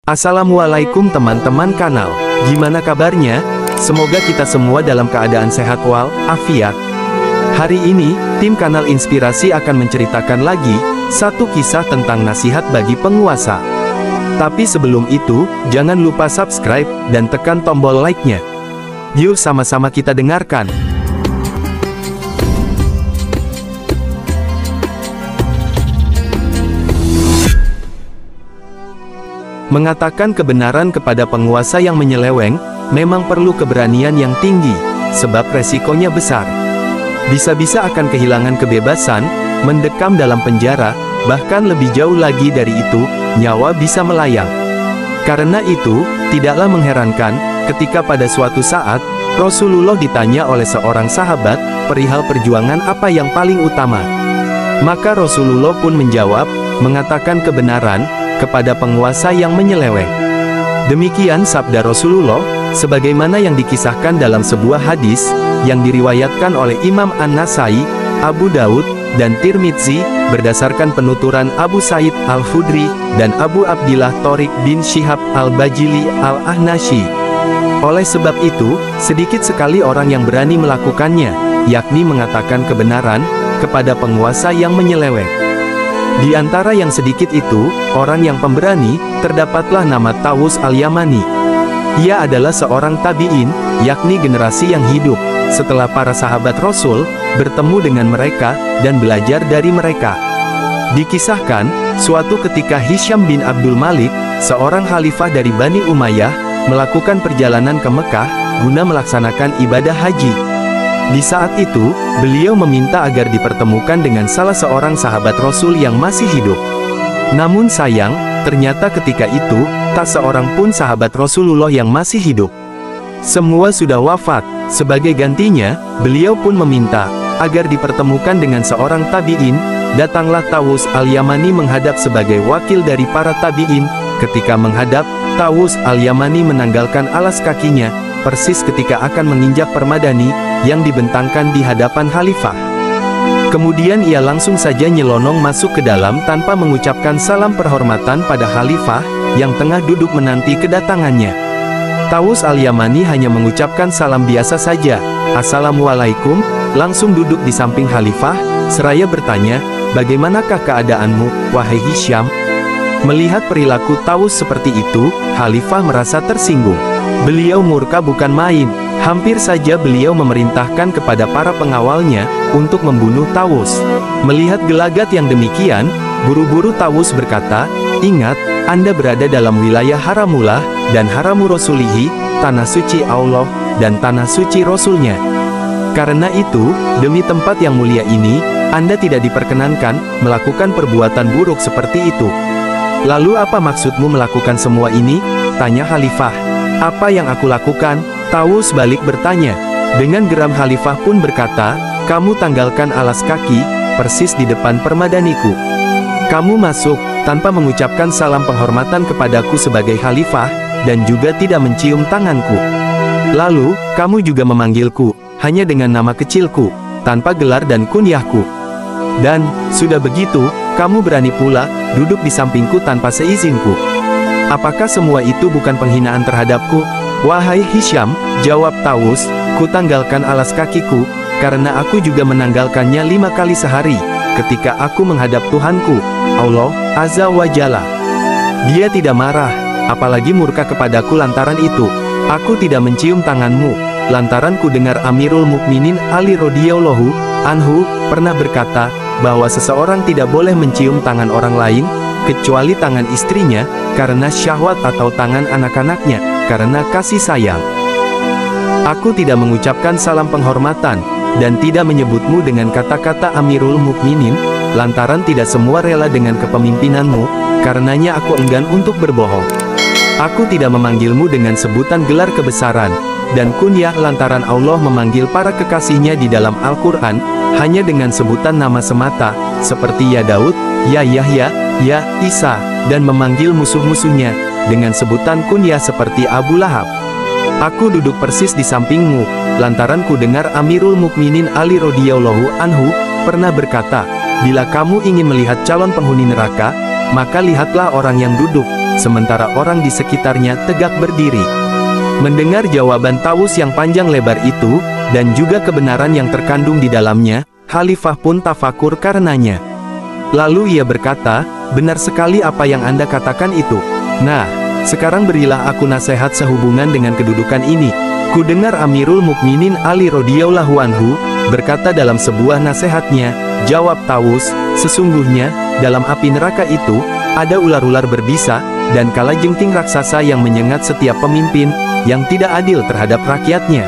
Assalamualaikum teman-teman kanal. Gimana kabarnya? Semoga kita semua dalam keadaan sehat walafiat. Hari ini, tim kanal Inspirasi akan menceritakan lagi satu kisah tentang nasihat bagi penguasa. Tapi sebelum itu, jangan lupa subscribe dan tekan tombol like-nya. Yuk sama-sama kita dengarkan. Mengatakan kebenaran kepada penguasa yang menyeleweng, memang perlu keberanian yang tinggi, sebab resikonya besar. Bisa-bisa akan kehilangan kebebasan, mendekam dalam penjara, bahkan lebih jauh lagi dari itu, nyawa bisa melayang. Karena itu, tidaklah mengherankan, ketika pada suatu saat, Rasulullah ditanya oleh seorang sahabat, perihal perjuangan apa yang paling utama. Maka Rasulullah pun menjawab, mengatakan kebenaran kepada penguasa yang menyeleweng. Demikian sabda Rasulullah, sebagaimana yang dikisahkan dalam sebuah hadis, yang diriwayatkan oleh Imam An-Nasai, Abu Daud, dan Tirmidzi, berdasarkan penuturan Abu Sa'id Al-Khudri, dan Abu Abdillah Thoriq bin Syihab Al-Bajili Al-Ahnashi. Oleh sebab itu, sedikit sekali orang yang berani melakukannya, yakni mengatakan kebenaran kepada penguasa yang menyeleweng. Di antara yang sedikit itu, orang yang pemberani, terdapatlah nama Tawus Al-Yamani. Ia adalah seorang tabi'in, yakni generasi yang hidup setelah para sahabat Rasul bertemu dengan mereka dan belajar dari mereka. Dikisahkan, suatu ketika Hisham bin Abdul Malik, seorang khalifah dari Bani Umayyah, melakukan perjalanan ke Mekah guna melaksanakan ibadah haji. Di saat itu, beliau meminta agar dipertemukan dengan salah seorang sahabat Rasul yang masih hidup. Namun sayang, ternyata ketika itu, tak seorang pun sahabat Rasulullah yang masih hidup. Semua sudah wafat. Sebagai gantinya, beliau pun meminta agar dipertemukan dengan seorang tabi'in. Datanglah Tawus Al-Yamani menghadap sebagai wakil dari para tabi'in. Ketika menghadap, Tawus Al-Yamani menanggalkan alas kakinya, persis ketika akan menginjak permadani yang dibentangkan di hadapan khalifah. Kemudian ia langsung saja nyelonong masuk ke dalam tanpa mengucapkan salam perhormatan pada khalifah yang tengah duduk menanti kedatangannya. Tawus Al-Yamani hanya mengucapkan salam biasa saja, Assalamualaikum, langsung duduk di samping khalifah, seraya bertanya, bagaimanakah keadaanmu, wahai Hisham? Melihat perilaku Tawus seperti itu, khalifah merasa tersinggung. Beliau murka bukan main. Hampir saja beliau memerintahkan kepada para pengawalnya untuk membunuh Tawus. Melihat gelagat yang demikian, buru-buru Tawus berkata, ingat, Anda berada dalam wilayah haramullah dan haramu rasulihi, tanah suci Allah dan tanah suci Rasulnya. Karena itu, demi tempat yang mulia ini, Anda tidak diperkenankan melakukan perbuatan buruk seperti itu. Lalu apa maksudmu melakukan semua ini? Tanya khalifah. Apa yang aku lakukan? Tawus balik bertanya. Dengan geram khalifah pun berkata, kamu tanggalkan alas kaki, persis di depan permadaniku. Kamu masuk, tanpa mengucapkan salam penghormatan kepadaku sebagai khalifah, dan juga tidak mencium tanganku. Lalu, kamu juga memanggilku, hanya dengan nama kecilku, tanpa gelar dan kunyahku. Dan, sudah begitu, kamu berani pula, duduk di sampingku tanpa seizinku. Apakah semua itu bukan penghinaan terhadapku? Wahai Hisham, jawab Tawus, kutanggalkan alas kakiku, karena aku juga menanggalkannya 5 kali sehari, ketika aku menghadap Tuhanku, Allah Azza wa Jalla. Dia tidak marah, apalagi murka kepadaku lantaran itu. Aku tidak mencium tanganmu, lantaran ku dengar Amirul Mukminin Ali radhiyallahu anhu pernah berkata, bahwa seseorang tidak boleh mencium tangan orang lain, kecuali tangan istrinya, karena syahwat atau tangan anak-anaknya, karena kasih sayang. Aku tidak mengucapkan salam penghormatan, dan tidak menyebutmu dengan kata-kata Amirul Mukminin, lantaran tidak semua rela dengan kepemimpinanmu, karenanya aku enggan untuk berbohong. Aku tidak memanggilmu dengan sebutan gelar kebesaran, dan kunyah lantaran Allah memanggil para kekasihnya di dalam Al-Quran, hanya dengan sebutan nama semata, seperti ya Daud, ya Yahya, ya Isa, dan memanggil musuh-musuhnya dengan sebutan kunyah seperti Abu Lahab. Aku duduk persis di sampingmu, lantaran ku dengar Amirul Mukminin Ali radhiyallahu anhu pernah berkata, bila kamu ingin melihat calon penghuni neraka, maka lihatlah orang yang duduk, sementara orang di sekitarnya tegak berdiri. Mendengar jawaban Tawus yang panjang lebar itu, dan juga kebenaran yang terkandung di dalamnya, Khalifah pun tafakur karenanya. Lalu ia berkata, "Benar sekali apa yang Anda katakan itu. Nah, sekarang berilah aku nasihat sehubungan dengan kedudukan ini." Kudengar Amirul Mukminin Ali radhiyallahu anhu berkata dalam sebuah nasihatnya, jawab Tawus, "Sesungguhnya, dalam api neraka itu, ada ular-ular berbisa, dan kalajengking raksasa yang menyengat setiap pemimpin, yang tidak adil terhadap rakyatnya."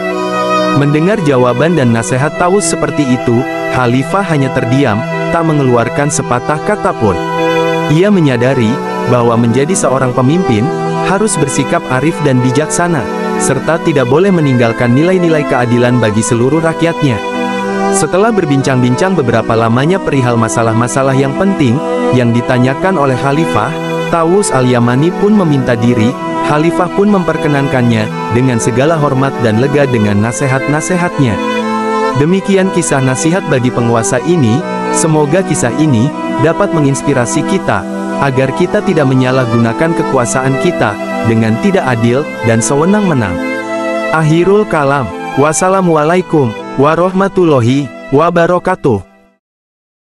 Mendengar jawaban dan nasihat Tawus seperti itu, Khalifah hanya terdiam, tak mengeluarkan sepatah kata pun. Ia menyadari, bahwa menjadi seorang pemimpin, harus bersikap arif dan bijaksana, serta tidak boleh meninggalkan nilai-nilai keadilan bagi seluruh rakyatnya. Setelah berbincang-bincang beberapa lamanya perihal masalah-masalah yang penting, yang ditanyakan oleh Khalifah, Tawus al-Yamani pun meminta diri. Khalifah pun memperkenankannya, dengan segala hormat dan lega dengan nasihat-nasihatnya. Demikian kisah nasihat bagi penguasa ini. Semoga kisah ini dapat menginspirasi kita, agar kita tidak menyalahgunakan kekuasaan kita, dengan tidak adil, dan sewenang-wenang. Akhirul kalam. Wassalamualaikum warahmatullahi wabarakatuh.